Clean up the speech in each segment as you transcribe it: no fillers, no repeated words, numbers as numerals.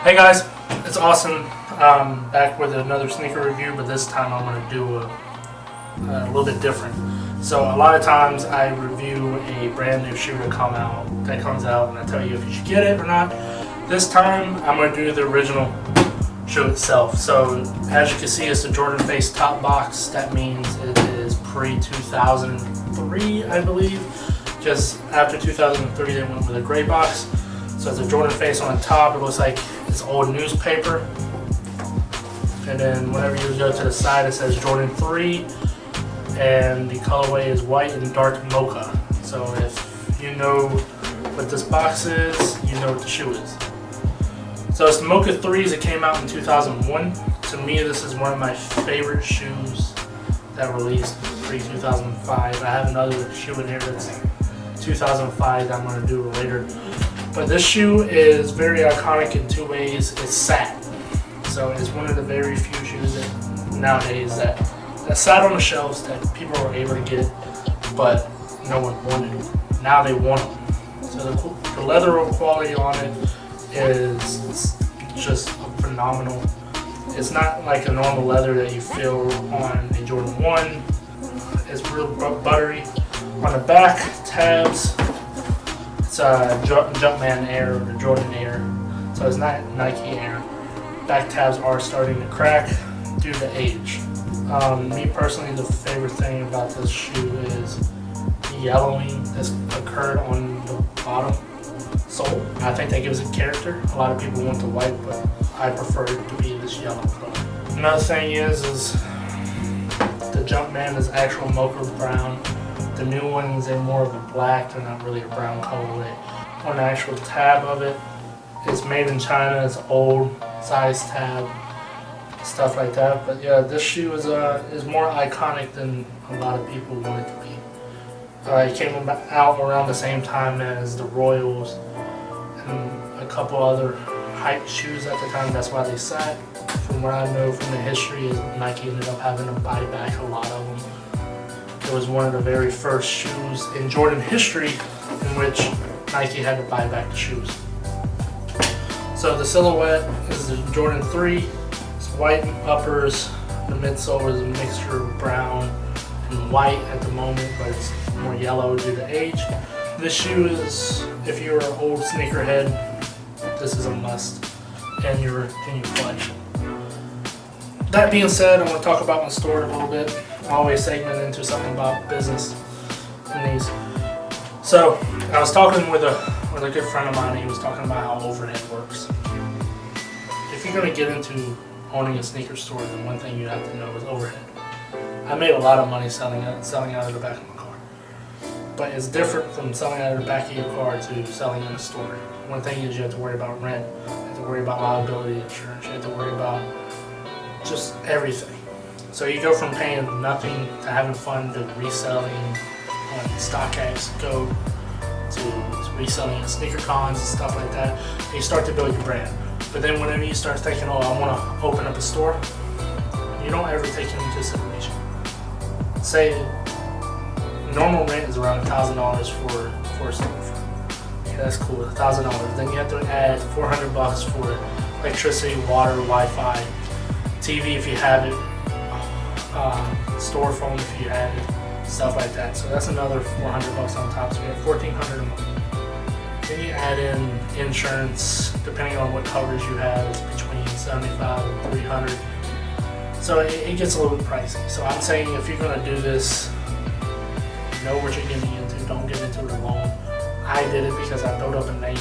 Hey guys, it's Austin. Back with another sneaker review, but this time I'm going to do a little bit different. So a lot of times I review a brand new shoe that comes out, and I tell you if you should get it or not. This time I'm going to do the original shoe itself. So as you can see, it's the Jordan Face top box. That means it is pre-2003, I believe. Just after 2003 they went with a gray box. So it's a Jordan Face on the top. It looks like it's old newspaper. And then whenever you go to the side, it says Jordan 3. And the colorway is white and dark mocha. So if you know what this box is, you know what the shoe is. So it's the Mocha 3s. It came out in 2001. To me, this is one of my favorite shoes that released pre-2005. I have another shoe in here that's 2005 that I'm going to do later. But this shoe is very iconic in two ways. It's satin. So it's one of the very few shoes that nowadays that sat on the shelves that people were able to get, but no one wanted them. Now they want them. So the leather quality on it is just phenomenal. It's not like a normal leather that you feel on a Jordan 1. It's real buttery. On the back tabs, it's a Jumpman Air or the Jordan Air, so it's not Nike Air. Back tabs are starting to crack due to age. Me personally, the favorite thing about this shoe is the yellowing that's occurred on the bottom sole. I think that gives it character. A lot of people want the white, but I prefer it to be this yellow color. Another thing is the Jumpman is actual mocha brown. The new ones, they're more of a black. They're not really a brown colorway. On the actual tab of it, it's made in China. It's old size tab, stuff like that. But yeah, this shoe is more iconic than a lot of people want it to be. It came out around the same time as the Royals and a couple other hype shoes at the time. That's why they sat. From what I know from the history, is Nike ended up having to buy back a lot of them. It was one of the very first shoes in Jordan history in which Nike had to buy back the shoes. So the silhouette is the Jordan 3. It's white uppers. The midsole is a mixture of brown and white at the moment, but it's more yellow due to age. This shoe is, if you're an old sneakerhead, this is a must in your collection. That being said, I'm going to talk about my store a little bit. I always segment into something about business in these. So I was talking with a good friend of mine. He was talking about how overhead works. If you're going to get into owning a sneaker store, then one thing you have to know is overhead. I made a lot of money selling out of the back of my car, but it's different from selling out of the back of your car to selling in a store. One thing is you have to worry about rent, you have to worry about liability insurance, you have to worry about just everything. So you go from paying nothing to having fun to reselling on StockX, Go to reselling at sneaker cons and stuff like that. And you start to build your brand. But then whenever you start thinking, oh, I want to open up a store, you don't ever take it into consideration. Say normal rent is around $1,000 for a store. Okay, that's cool, $1,000. Then you have to add $400 for electricity, water, Wi-Fi, TV if you have it, store phone if you have it, stuff like that. So that's another $400 on top. So you have $1,400 a month. Then you add in insurance, depending on what coverage you have. It's between $75 and $300. So it gets a little bit pricey. So I'm saying if you're going to do this, know what you're getting into. Don't get into it alone. I did it because I built up a name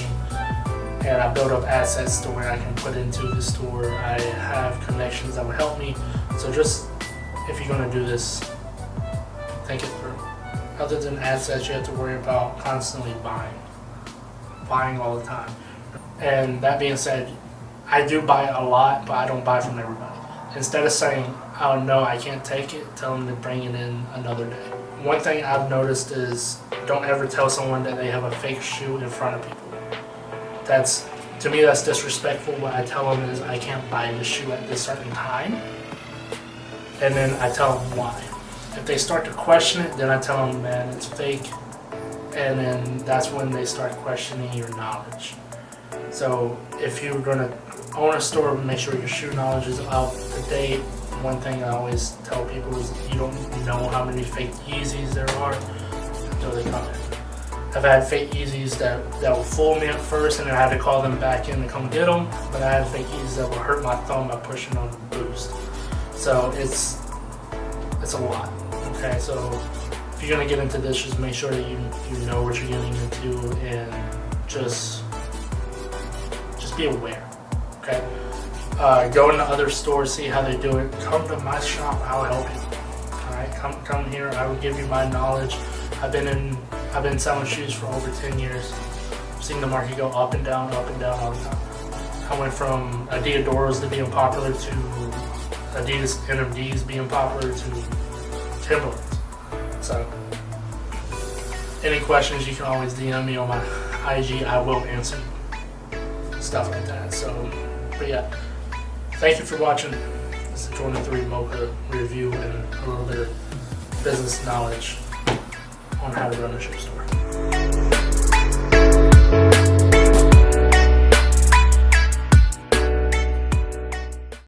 and I built up assets to where I can put into the store. I have connections that will help me. So just if you're going to do this, think it through. Other than assets, you have to worry about constantly buying all the time. And that being said, I do buy a lot, but I don't buy from everybody. Instead of saying, oh no, I can't take it, tell them to bring it in another day. One thing I've noticed is don't ever tell someone that they have a fake shoe in front of people. To me, that's disrespectful. What I tell them is I can't buy this shoe at this certain time, and then I tell them why. If they start to question it, then I tell them, man, it's fake, and then that's when they start questioning your knowledge. So if you're gonna own a store, make sure your shoe knowledge is up to date. One thing I always tell people is you don't know how many fake Yeezys there are until they come in. I've had fake Yeezys that will fool me at first, and then I had to call them back in to come get them. But I had fake Yeezys that will hurt my thumb by pushing on the boost. So it's a lot. Okay, so if you're gonna get into this, just make sure that you know what you're getting into, and just be aware. Okay, go into other stores, see how they do it. Come to my shop, I'll help you. All right, come here. I will give you my knowledge. I've been selling shoes for over 10 years. I've seen the market go up and down all the time. I went from Adidadoras to being popular to Adidas NMDs being popular to Timberlands. So, any questions, you can always DM me on my IG. I will answer stuff like that. So, but yeah, thank you for watching. This is Jordan 3 Mocha review and a little bit of business knowledge on how to run a shoe store.